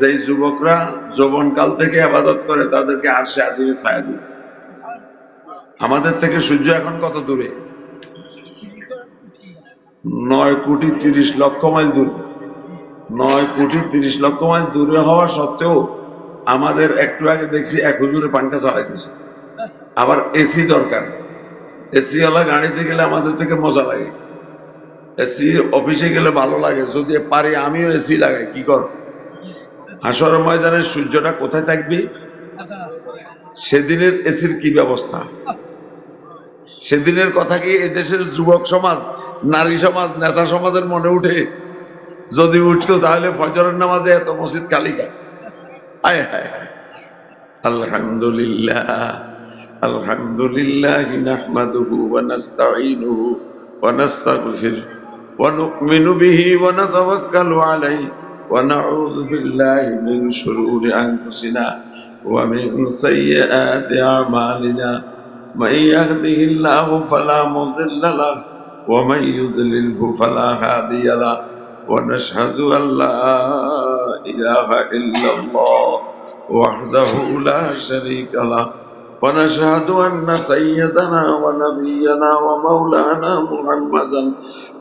যেই যুবকরা যৌবনকাল থেকে ইবাদত করে তাদেরকে আরশে আজিমে ছায়া দিবে। আমাদের থেকে সূর্য এখন কত দূরে? 9,30,00,000 মাইল দূরে। 9,30,00,000 মাইল দূরে হওয়া সত্ত্বেও আমাদের একটু আগে দেখছি 1 হুজুরে পাঙ্খা চালাইতেছে। আবার এসি দরকার। এসি ওয়ালা গাড়িতে গেলে আমাদের থেকে মজা লাগে, এসি অফিসে গেলে ভালো লাগে। যদি পারি আমিও এসি লাগাই, কি কর? হাসরের ময়দানে সূর্যটা কোথায় থাকবে? সেদিনের এসির কি ব্যবস্থা? সেদিনের কথা কি এদেশের যুবক সমাজ, নারী সমাজ, নেতা সমাজের মনে উঠে? যদি উঠতো তাহলে ফজরের নামাজে এত মসজিদ খালি কেন? আয় হায় হায়। আলহামদুলিল্লাহ আলহামদুলিল্লাহ নাহমাদুহু ওয়া নাস্তাঈনুহু ওয়া নাস্তাগফিরুহু ওয়া নু'মিনু বিহি ওয়া নাতাওয়াক্কালু আলাইহি ওয়া নাউযু বিল্লাহি মিন শুরুরি আনফুসিনা ওয়া মিন সাইয়্যাতি আ'মালিনা মান ইয়াহদিহিল্লাহু ফালা মুযিল্লা লাহু ওয়া মান ইউদ্লিলহু ফালা হাদিয়া লাহু ওয়া নাশহাদু আল লা ইলাহা ইল্লাল্লাহ وحده لا شريك له ونشهد أن سيدنا ونبينا ومولانا محمدا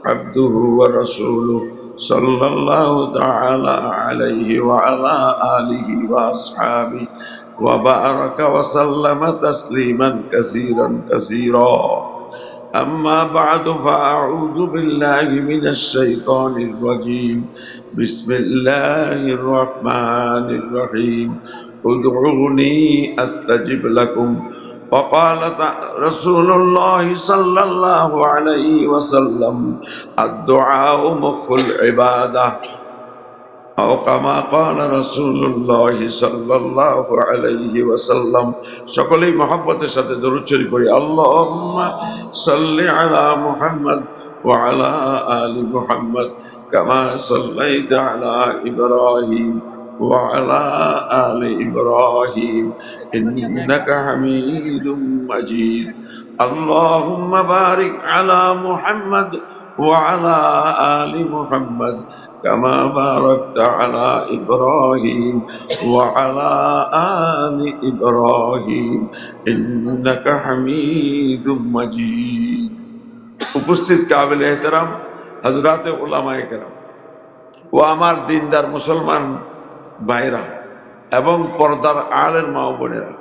عبده ورسوله صلى الله تعالى عليه وعلى آله وأصحابه وبارك وسلم تسليما كثيرا كثيرا أما بعد فأعوذ بالله من الشيطان الرجيم بسم الله الرحمن الرحيم ادعوني أستجب لكم وقال رسول الله صلى الله عليه وسلم الدعاء مخ العبادة أو كما قال رسول الله صلى الله عليه وسلم সকলেই মহব্বতের সাথে দরুদ শরীফ পড়ি আল্লাহুম্মা সাল্লি আলা মুহাম্মদ ওয়া আলা আলি মুহাম্মদ কামা সাল্লাইতা আলা ইব্রাহিম ওয়া আলা আলি ইব্রাহিম ইন্নাকা হামিদুম মাজিদ আল্লাহুম্মা বারিক আলা মুহাম্মদ ওয়া আলা আলি মুহাম্মদ كما باركت على إبراهيم وعلى آل إبراهيم إنك حميد مجيد উপস্থিত কাবিল এহতেরাম হযরতে উলামায়ে কেরাম ও আমার দিনদার মুসলমান ভাইরা এবং পর্দার আলের মা ও বোনেরা,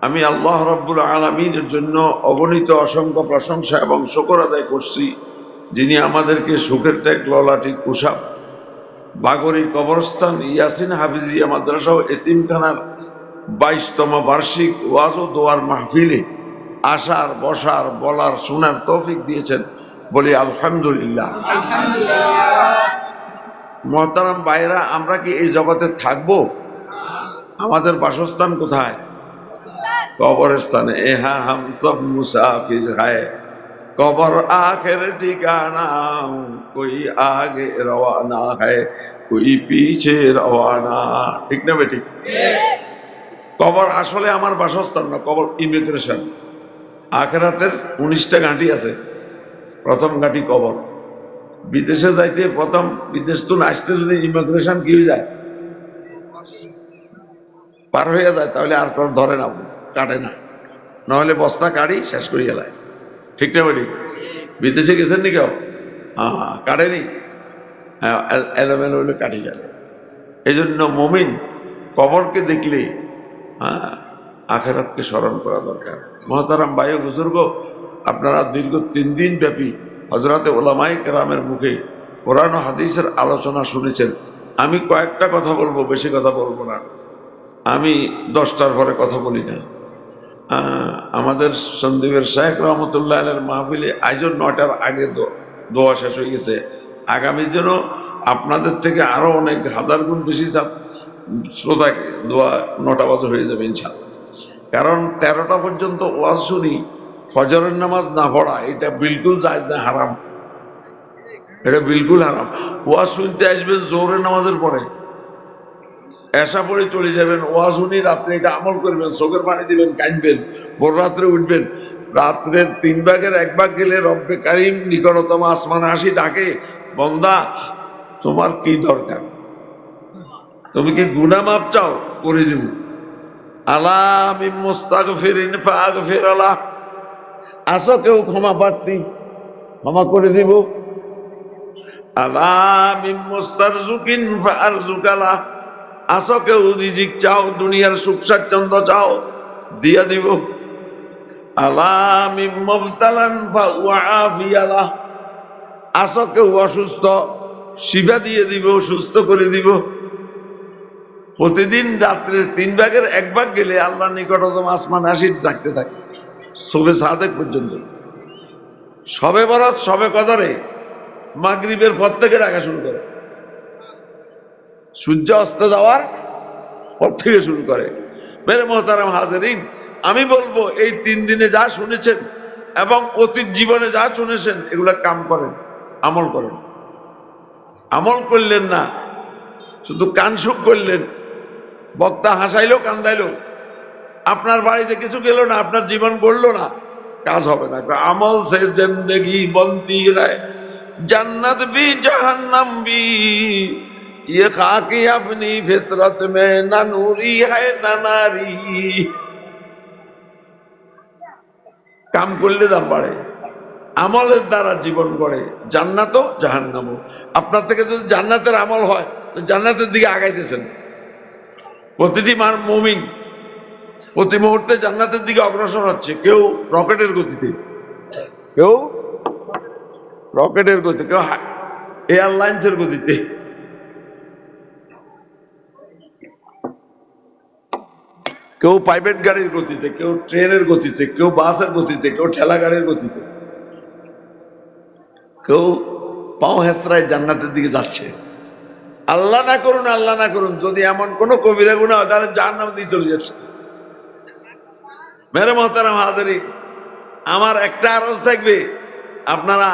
আমি আল্লাহ রাব্বুল আলামিনের জন্য অগণিত অসংখ্য প্রশংসা এবং শুকর আদায় করছি, যিনি আমাদেরকে সুখের টেক ললাটি কুশাব বাগরি কবরস্থান ইয়াসিন হাফিজিয়া মাদ্রাসা ও এতিমখানার 22তম বার্ষিক ওয়াজ ও দোয়ার মাহফিলে আসার, বসার, বলার, শোনার তৌফিক দিয়েছেন। বলি আলহামদুলিল্লাহ। মুহতারাম ভাইরা, আমরা কি এই জগতে থাকবো? আমাদের বাসস্থান কোথায়? কবরস্থানে। এহা হাম সব মুসাফির হায়, কবর আখের ঠিকানা, কোই আগে রওয়ানা है कोई पीछे रवाना। ঠিক না বেঠিক? কবর আসলে আমার বাসস্থান না, কবর ইমিগ্রেশন। আখিরাতের 19টা ঘাঁটি আছে, প্রথম ঘাঁটি কবর। বিদেশে যাইতে প্রথম, বিদেশ তো আসতে যদি ইমিগ্রেশন কি হয়ে যায়, পার হয়ে যায়, তাহলে আর কোন ধরে না, কাটে না, নাহলে বস্তা কাড়ি শেষ করি গেলায়। ঠিক না বেঠিক? বিদেশে গেছেন নি কেউ? কাটেনি, এলোমেলো হলে কাটি গেল। এই জন্য মুমিন কবরকে দেখলে আখিরাতকে স্মরণ করা দরকার। মুহতারাম ভাই ও বুজুর্গ, আপনারা দীর্ঘ 3 দিন ব্যাপী হযরতে উলামায়ে কেরামের মুখে কোরআন ও হাদিসের আলোচনা শুনেছেন। আমি কয়েকটা কথা বলবো, বেশি কথা বলবো না। আমি 10টার পরে কথা বলি না। আমাদের সন্দীপের শায়েখ রহমতুল্লাহ আলাইহির মাহফিলে আয়োজন 9টার আগে দোয়া শেষ হয়ে গেছে। আগামীর জন্য আপনাদের থেকে আরো অনেক হাজার গুণ বেশি শ্রোতা দোয়া 9টা বাজে হয়ে যাবে ইনশাআল্লাহ। কারণ 13টা পর্যন্ত ওয়াজ শুনি, ফজরের নামাজ না পড়া এটা বিলকুল জায়েজ না, হারাম। এটা বিলকুল হারাম। ওয়াজ শুনতে আসবেন জোহরের নামাজের পরে, এসা পড়ে চলে যাবেন, ওয়াজ শুনি রাত্রে এটা আমল করবেন, চোখের পানি দিবেন, কাঁদবেন, ভোর রাত্রে উঠবেন। রাত্রের 3 ভাগের 1 ভাগ গেলে রব্বে কারিম নিকটতম আসমানে আসি ডাকে, বন্দা তোমার কি দরকার? তুমি কি গুনাহ মাপ চাও, করে দিব। আলা মিন মুস্তাগফিরিন ফাগফির লাহ, আসো কেউ ক্ষমা প্রার্থী, ক্ষমা করে দিব। আলা মিন মুস্তারজুকিন ফারজুক লাহ, আসো কেউ রিজিক চাও, দুনিয়ার সুখ স্বাচ্ছন্দ্য চাও, দিয়া দিব। আলা মিন মুবতালান ফাউআফিয়া লাহ, আসো কেউ অসুস্থ, শিফা দিয়ে দিব, সুস্থ করে দিব। প্রতিদিন রাত্রে 3 ভাগের 1 ভাগ গেলে আল্লাহর নিকটতম আসমান আসি ডাকতে থাকে শবে সাদেক পর্যন্ত। শবে বরাত, শবে কদরে মাগরিবের পর থেকে ডাকা শুরু করে, সূর্য অস্ত যাওয়ার পর থেকে শুরু করে। মেরে মোহতারাম হাজেরিন, আমি বলবো এই 3 দিনে যা শুনেছেন এবং অতীত জীবনে যা শুনেছেন এগুলা কাম করেন, আমল করেন। আমল করলেন না, শুধু কানসুক করলেন, বক্তা হাসাইলো কান্দাইলো, আপনার বাড়িতে কিছু গেল না, আপনার জীবন গড়লো না, কাজ হবে না। আমল সে জিন্দেগি বনতি রায়, জান্নাত ভি জাহান্নাম ভি, ये खाकी अपनी फितरत में ना नूरी है ना नारी। কাম করলে দাম বাড়ে, আমলের দ্বারা জীবন গড়ে, জান্নাতও জাহান্নামও। আপনার থেকে যদি জান্নাতের আমল হয়, জান্নাতের দিকে আগাইতেছেন। প্রতিটি মুমিন প্রতি মুহূর্তে জান্নাতের দিকে অগ্রসর হচ্ছে, কেউ রকেটের গতিতে, কেউ রকেটের গতিতে, কেউ এয়ারলাইন্সের গতিতে। কেউ প্রাইভেট গাড়ির গতিতে, কেউ ট্রেনের গতিতে, কেউ বাসের গতিতে, কেউ ঠেলা গাড়ির গতিতে, কেউ পাও হেসরায় জান্নাতের দিকে যাচ্ছে। আল্লাহ না করুন, আল্লাহ না করুন, যদি এমন কোন কবিরা গুনাহ হয় তাহলে জাহান্নাম দিয়ে চলে যাচ্ছে। মেরে মোহতারাম হাজেরিন, আমার একটা আরজ থাকবে, আপনারা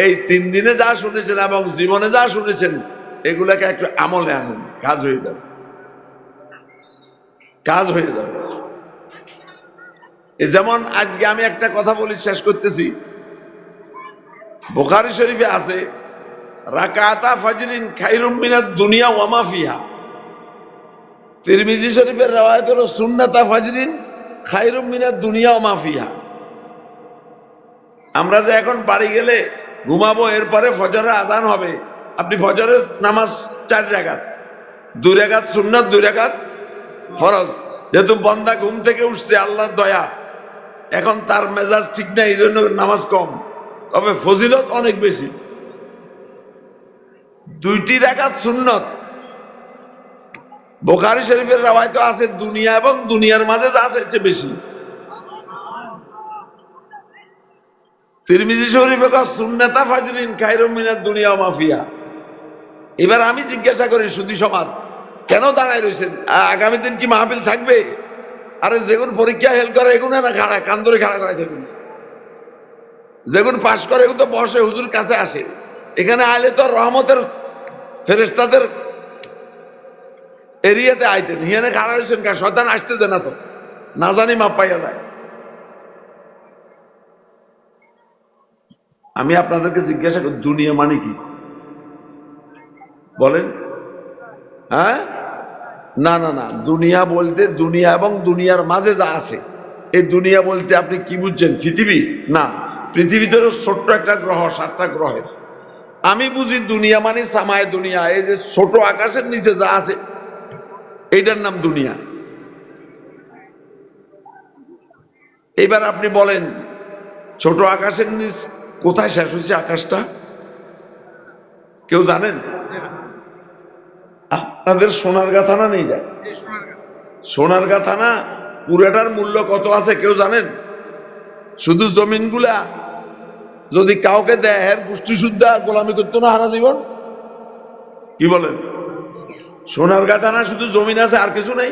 এই 3 দিনে যা শুনেছেন এবং জীবনে যা শুনেছেন এগুলাকে একটু আমলে আনুন, কাজ হয়ে যাবে, কাজ হয়ে যাবে। যেমন আজকে আমি একটা কথা বলি, শেষ করতেছি। বুখারী শরীফে আছে, রাকাতা ফাজরিন খায়রুম মিনাদ দুনিয়া ওয়া মা ফিহা। তিরমিজি শরীফের রওয়ায়াত হলো সুন্নাতা ফাজরিন খায়রুম মিনাদ দুনিয়া ওয়া মা ফিহা। আমরা যে এখন বাড়ি গেলে ঘুমাবো, এরপরে ফজরের আজান হবে, আপনি ফজরের নামাজ 4 রাকাত, 2 রাকাত সুন্নাত, 2 রাকাত ফরজ। যেহেতু বন্দা ঘুম থেকে উঠছে, আল্লাহর দয়া, এখন তার মেজাজ ঠিক নাই, এই জন্য নামাজ কম, তবে ফজিলত অনেক বেশি। 2টি রাকাত সুন্নত। বুখারী শরীফের রওয়ায়াতে আছে দুনিয়া এবং দুনিয়ার মাঝে যা আছে এর চেয়ে বেশি। তিরমিজি শরীফে সুন্নাতা ফাজরিন খায়রুম মিনাদ দুনিয়া ওয়া মা ফিহা। এবার আমি জিজ্ঞাসা করি, সুধী সমাজ কেন দাঁড়ায় রয়েছেন? আগামী দিন কি মাহফিল থাকবে? আরে যেগুন পরীক্ষা হেল করে এগুলো না খাড়া কান ধরে খাড়া করে থাকুন, যেগুন পাশ করে এগুলো তো বসে হুজুর কাছে আসে, এখানে আইলে তো রহমতের ফেরেশতাদের এরিয়াতে আইতেন, হিয়ানে খাড়া হয়েছেন কা? শয়তান আসতে দেয় না তো, না জানি মাপ পাইয়া যায়। আমি আপনাদেরকে জিজ্ঞাসা করি, দুনিয়া মানে কি বলেন? হ্যাঁ, না না না, দুনিয়া বলতে দুনিয়া এবং দুনিয়ার মাঝে যা আছে, এই দুনিয়া বলতে আপনি কি বুঝছেন? পৃথিবী না, পৃথিবীতে ছোট্ট একটা গ্রহ, 7টা গ্রহের। আমি বুঝি দুনিয়া মানে সামায় দুনিয়া, এই যে ছোট আকাশের নিচে যা আছে এইটার নাম দুনিয়া। এবার আপনি বলেন, ছোট আকাশের নিচ কোথায় শেষ হয়েছে আকাশটা? কেউ জানেন? আপনাদের সোনারগাঁ থানা নেই যায়, সোনারগাঁ থানা পুরাটার মূল্য কত আছে কেউ জানেন? শুধু জমিনগুলা যদি কাউকে দেয়, এর গোষ্ঠী শুদ্ধা গোলামি করতো না হারা জীবন? কি বলেন? সোনারগাঁ থানা শুধু জমিন আছে, আর কিছু নেই?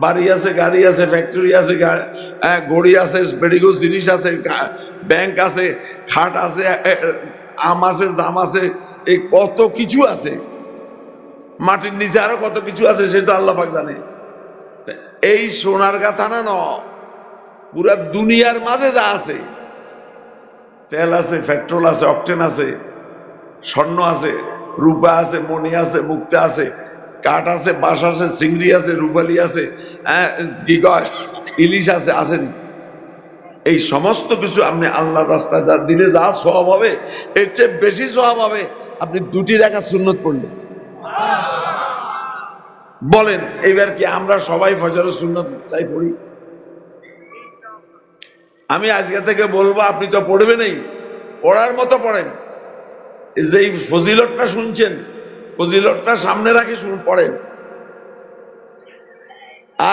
বাড়ি আছে, গাড়ি আছে, ফ্যাক্টরি আছে, ঘড়ি আছে, মেডিকেল জিনিস আছে, ব্যাংক আছে, খাট আছে, আম আছে, জাম আছে, এই কত কিছু আছে। মাটির নিচে আরো কত কিছু আছে, সেটা আল্লাহ পাক জানে। এই সোনারগাঁ থানা ন, পুরা দুনিয়ার মাঝে যা আছে, তেল আছে, পেট্রোল আছে, অকটেন আছে, স্বর্ণ আছে, রূপা আছে, মণি আছে, মুক্তা আছে, কাঠ আছে, বাঁশ আছে, চিংড়ি আছে, রূপালি আছে, কি কয় ইলিশ আছে, আসেনি? এই সমস্ত কিছু আপনি আল্লাহর রাস্তায় দিলে যা সওয়াব হবে, এর চেয়ে বেশি সওয়াব হবে আপনি 2টি রাকাত সুন্নত পড়লে। বলেন এইবার কি আমরা সবাই ফজরের সুন্নত চাই পড়ি? আমি আজকে থেকে বলবো, আপনি তো পড়বেনই, পড়ার মতো পড়েন। যে ফজিলতটা শুনছেন, ফজিলতটা সামনে রাখি পড়েন।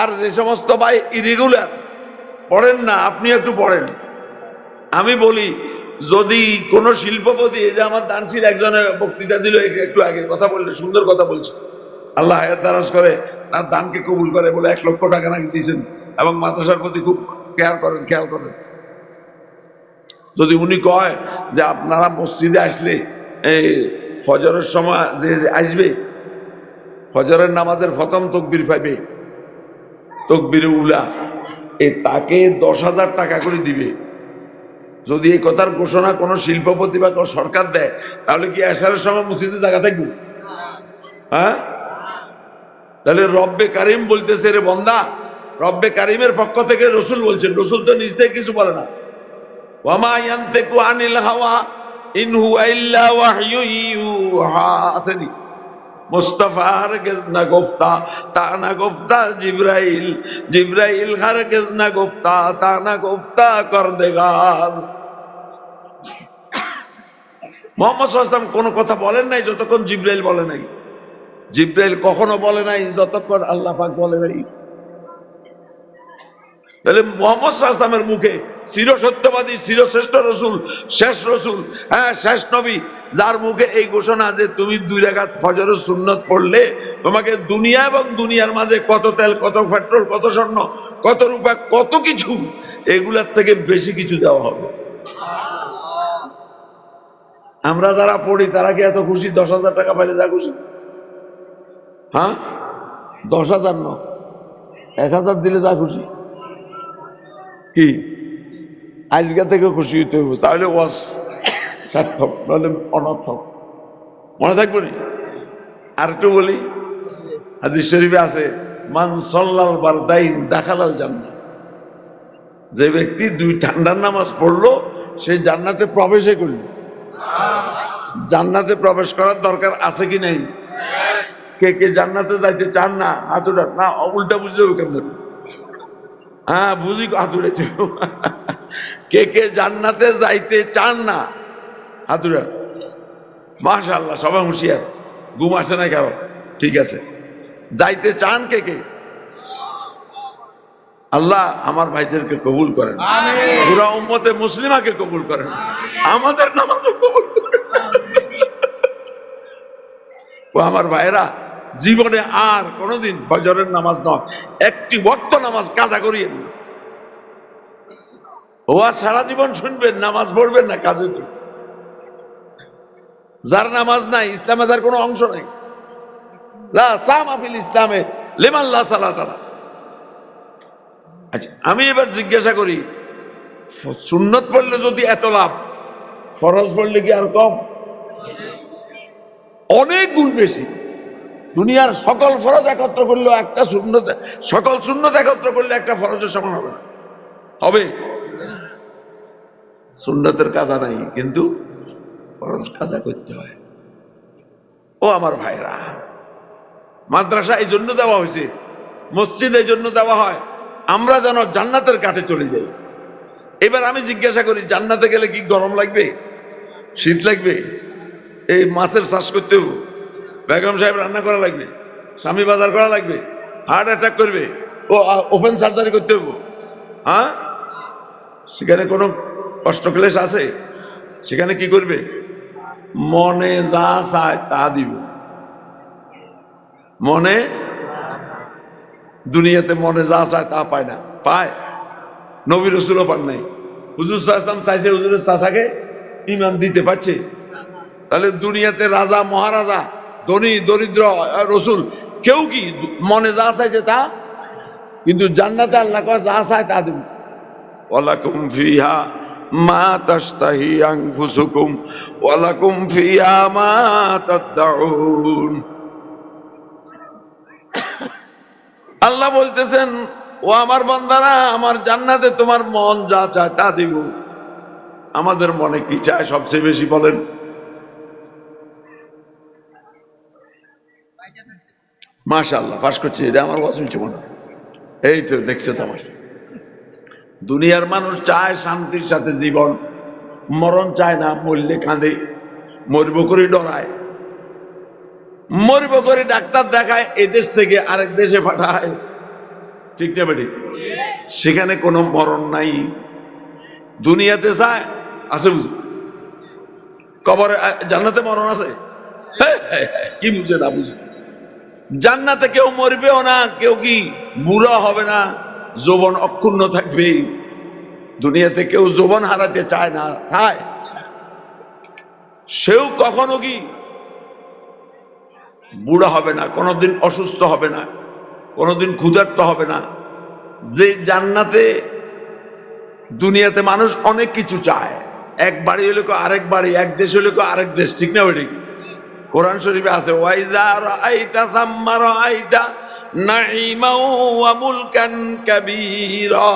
আর যে সমস্ত ভাই ইরেগুলার পড়েন না, আপনি একটু পড়েন। আমি বলি, যদি কোন শিল্পপতি, এই যে আমার দানশীল একজনের বক্তৃতা দিল একটু আগে, কথা বললে, সুন্দর কথা বলছে, আল্লাহ হায়াত দারাজ করে, তার দানকে কবুল করে, বলে 1 লক্ষ টাকা নাকি দিয়েছেন, এবং মাদ্রাসার প্রতি খুব খেয়াল করেন। যদি উনি কয় যে আপনারা মসজিদে আসলে এই ফজরের সময় যে আসবে, ফজরের নামাজের প্রথম তকবীর পাইবে, তকবীরে উলা, তাকে 10,000 টাকা করে দিবে। যদি এই কথার ঘোষণা কোন শিল্পপতি বা কোন সরকার দেয়, তাহলে কি এশারের সময় মসজিদে জায়গা থাকবে? হ্যাঁ, তাহলে রব্বে কারিম বলতেছে, রে বন্দা, রব্বে কারিমের পক্ষ থেকে রসুল বলছেন, রসুল তো নিজ থেকে কিছু বলে না, ওয়ামা ইয়ানতিকু আনিল হাওয়া ইন হুয়া ইল্লা ওয়াহয়ু ইউহা, আসেনি? মুস্তাফা হারগিজ না গুফতা, তা না গুফতা জিবরাইল, জিবরাইল হারগিজ না গুফতা, তা না গুফতা করদেগার। মুহাম্মদ সাল্লাল্লাহু আলাইহি ওয়াসাল্লাম কোন কথা বলেন নাই যতক্ষণ জিবরাইল বলে নাই। জিবরাইল কখনো বলে নাই যতক্ষণ আল্লাহ পাক বলে নাই। তাহলে মুহাম্মদ সাল্লাল্লাহু আলাইহি ওয়াসাল্লামের মুখে চিরসত্যবাদী, চিরশ্রেষ্ঠ রসুল, শেষ রসুল, হ্যাঁ শেষ নবী, যার মুখে এই ঘোষণা যে তুমি 2 রাকাত ফজরের সুন্নত পড়লে তোমাকে দুনিয়া এবং দুনিয়ার মাঝে কত তেল, কত পেট্রোল, কত স্বর্ণ, কত রূপা, কত কিছু, এগুলার থেকে বেশি কিছু দেওয়া হবে। আমরা যারা পড়ি তারা কি এত খুশি? 10,000 টাকা পাইলে যা খুশি? হ্যাঁ, 10,000 না, 1,000 দিলে যা খুশি। কি আজকে থেকে খুশি হইতে হবে, তাহলে ওয়াজ সার্থক, নাহলে অনর্থক। মনে থাকবে না? আর একটু বলি, হাদিস শরীফে আছে, মান সাল্লাল বারদাইন দাখালাল জান্নাহ, যে ব্যক্তি 2 ঠান্ডার নামাজ পড়লো সে জান্নাতে প্রবেশই করল। জান্নাতে প্রবেশ করার দরকার আছে কি নাই? কে কে জান্নাতে যাইতে চান না? হাত উঠান। না, উল্টা বুঝতে হবে কেমন? হ্যাঁ বুঝি, হাত উঠেছে। কে কে জান্নাতে যাইতে চান না? হাত উঠান। মাশাআল্লাহ, সবাই হুঁশিয়ার, ঘুম আসে না কারো? ঠিক আছে, যাইতে চান কে কে? আল্লাহ আমার ভাইদেরকে কবুল করেন, পুরা উম্মতে মুসলিমাকে কবুল করেন, আমাদের নামাজও কবুল করেন। ও আমার ভাইরা, জীবনে আর কোনোদিন ফজরের নামাজ নয়, একটি ওয়াক্ত নামাজ কাজা করিয়েন না। ও আর সারা জীবন শুনবেন, নামাজ পড়বেন না, কাজে। যার নামাজ নাই, ইসলামে তার কোনো অংশ নাই। লা সামা ফিল ইসলামে লিমান লা সালাত আলা। আচ্ছা, আমি এবার জিজ্ঞাসা করি, সুন্নত পড়লে যদি এত লাভ, ফরজ পড়লে কি আর কম? অনেক গুণ বেশি। দুনিয়ার সকল ফরজ একত্র করলেও একটা সুন্নত, সকল সুন্নত একত্র করলে একটা ফরজের সমান হবে না। হবে? সুন্নতের কাজা নাই, কিন্তু ফরজ কাজা করতে হয়। ও আমার ভাইরা, মাদ্রাসা এই জন্য দেওয়া হয়েছে, মসজিদ এই জন্য দেওয়া হয়, আমরা যেন জান্নাতের কাঠে চলে যাই। এবার আমি জিজ্ঞাসা করি, জান্নাতে গেলে কি গরম লাগবে? শীত লাগবে? এই মাছের চাষ করতে হবে, বেগম সাহেব রান্না করা লাগবে, স্বামী বাজার করা লাগবে, হার্ট অ্যাটাক করবে, ও ওপেন সার্জারি করতে হবে? হ্যাঁ, সেখানে কোনো কষ্ট ক্লেশ আছে? সেখানে কি করবে? মনে যা চায় তা দিবে। মনে, দুনিয়াতে মনে যা চায় তা পায় না। পায়? নবী রাসূলও পান নাই। হুজুর সাল্লাল্লাহু আলাইহি ওয়াসাল্লাম চাইছে হুজুরের চাচাকে ঈমান দিতে পারছে? তাহলে দুনিয়াতে রাজা, মহারাজা, ধনী, দরিদ্র, রসুল, কেউ কি মনে যা চাইছে তা? কিন্তু জান্নাতে আল্লাহ কয় যা চায় তা দিবে। ওয়ালাকুম ফিহা মা তাশতাহি আনফুসুকুম ওয়ালাকুম ফিহা মা তাদউন। আল্লাহ বলতেছেন, ও আমার বান্দারা, আমার জান্নাতে তোমার মন যা চায় তা দিব। আমাদের মনে কি চায় সবচেয়ে বেশি বলেন? মাশাআল্লাহ, পাস করছি, এটা আমার ওয়াজ হচ্ছে মনে হয়। এই তো দেখছে তো আমার। দুনিয়ার মানুষ চায় শান্তির সাথে জীবন, মরণ চায় না, মরলে কাঁদে, মরব করে ডরায়, মরব করে ডাক্তার দেখায়, এ দেশ থেকে আরেক দেশে পাঠায়, ঠিক না বেটি? সেখানে কোনো মরণ নাই। দুনিয়াতে চায় আছে বুঝি, কবরে জান্নাতে মরণ আছে? কি বুঝে না বুঝে? জান্নাতে কেউ মরবেও না, কেউ কি বুড়া হবে না, যৌবন অক্ষুণ্ণ থাকবে। দুনিয়াতে কেউ যৌবন হারাতে চায় না, চায়? সেও কখনো কি বুড়া হবে না, কোনোদিন অসুস্থ হবে না, কোনোদিন ক্ষুধার্ত হবে না। যে জান্নাতে, দুনিয়াতে মানুষ অনেক কিছু চায়, এক বাড়ি হইলে আরেক বাড়ি, এক দেশ হইলে আরেক দেশ, ঠিক না বেটি? কোরআন শরীফে আছে, ওয়াইযা রাআইতা সাম্মা রাআইতা নাঈমা ওয়া মুলকান কাবীরা।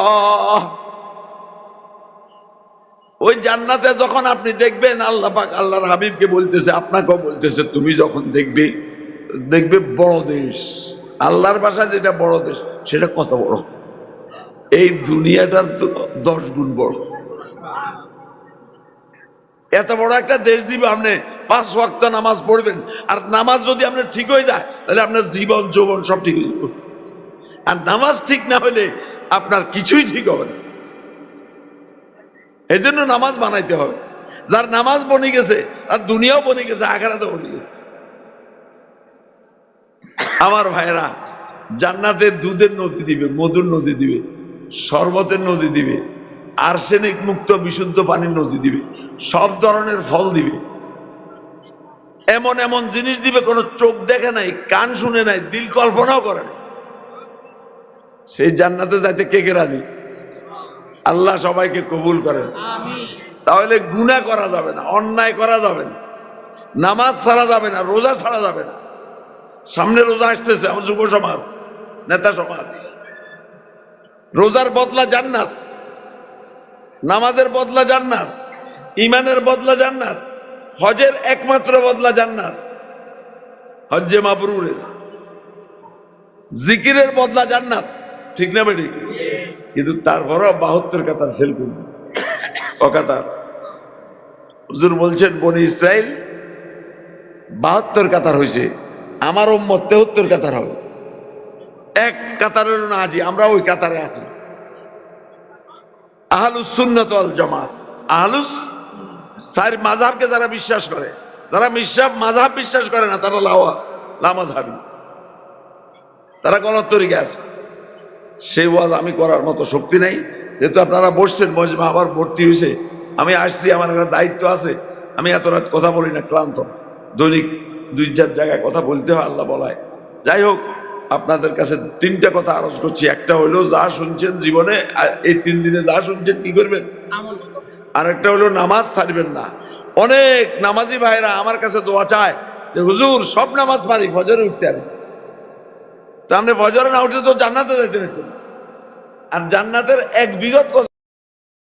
ওই জান্নাতে যখন আপনি দেখবেন, আল্লাহ পাক আল্লাহর হাবিবকে বলতেছে, আপনাকেও বলতেছে, তুমি যখন দেখবে, দেখবে বড় দেশ। আল্লাহর ভাষায় যেটা বড় দেশ, সেটা কত বড়? এই দুনিয়াটার তো 10 গুণ বড়। এত বড় একটা দেশ দিবে, আপনি 5 ওয়াক্ত নামাজ পড়বেন, আর নামাজ যদি আপনার ঠিক হয়ে যায়, তাহলে আপনার জীবন যৌবন সব ঠিক হয়ে যাবে। আর নামাজ ঠিক না হলে আপনার কিছুই ঠিক হবে না। এই জন্য নামাজ বানাইতে হবে। যার নামাজ বনে গেছে, আর দুনিয়াও বনে গেছে, আখিরাতও বনে গেছে। আমার ভাইরা, জান্নাতে দুধের নদী দিবে, মধুর নদী দিবে, শরবতের নদী দিবে, আর্সেনিক মুক্ত বিশুদ্ধ পানির নদী দিবে, সব ধরনের ফল দিবে, এমন এমন জিনিস দিবে কোন চোখ দেখে নাই, কান শুনে নাই, দিল কল্পনাও করে নাই। সেই জান্নাতে যাইতে কে কে রাজি? আল্লাহ সবাইকে কবুল করেন। তাহলে গুনাহ করা যাবে না, অন্যায় করা যাবে না, নামাজ ছাড়া যাবে না, রোজা ছাড়া যাবে না। সামনে রোজা আসতেছে, আমার যুব সমাজ, নেতা সমাজ। রোজার বদলা জান্নাত, নামাজের বদলা জান্নাত, ইমানের বদলা জান্নাত, হজের একমাত্র বদলা জান্নাত, হজ্জে মাবরুরের, জিকিরের বদলা জান্নাত, ঠিক না বেটি? কিন্তু তারপরও 72 কাতার ফেল করবে, অকাতার। হুজুর বলছেন, বনি ইসরাইল 72 কাতার হয়েছে, আমার উম্মত 73 কাতার হবে। এক কাতারের না আজি, আমরা ওই কাতারে আছি। আহলুস সুন্নাত ওয়াল জামাত, আহলুস সাইর মাযহাবকে যারা বিশ্বাস করে, যারা মাযহাব বিশ্বাস করে না, তারা লামাযহাবী, তারা গলত তরিকা আছে। সেই ওয়াজ আমি করার মতো শক্তি নাই। যেহেতু আপনারা বসছেন, মজমা আবার ভর্তি হয়েছে, আমি আসছি, আমার একটা দায়িত্ব আছে। আমি এত রাত কথা বলি না, ক্লান্ত। দৈনিক 2-4 জায়গায় কথা বলতে হয়, আল্লাহ বলায়। যাই হোক, আপনাদের কাছে 3টা কথা আরজ করছি। একটা হলো, যা শুনছেন জীবনে, এই 3 দিনে যা শুনছেন কি করবেন? আর একটা হলো, নামাজ ছাড়বেন না। অনেক নামাজি ভাইরা আমার কাছে দোয়া চায় যে, হুজুর সব নামাজ পারি, ফজরে উঠতে পারি। তাহলে ফজরে না উঠে তো জান্নাতে যাইতে পারতেন। আর জান্নাতের 1 বিঘত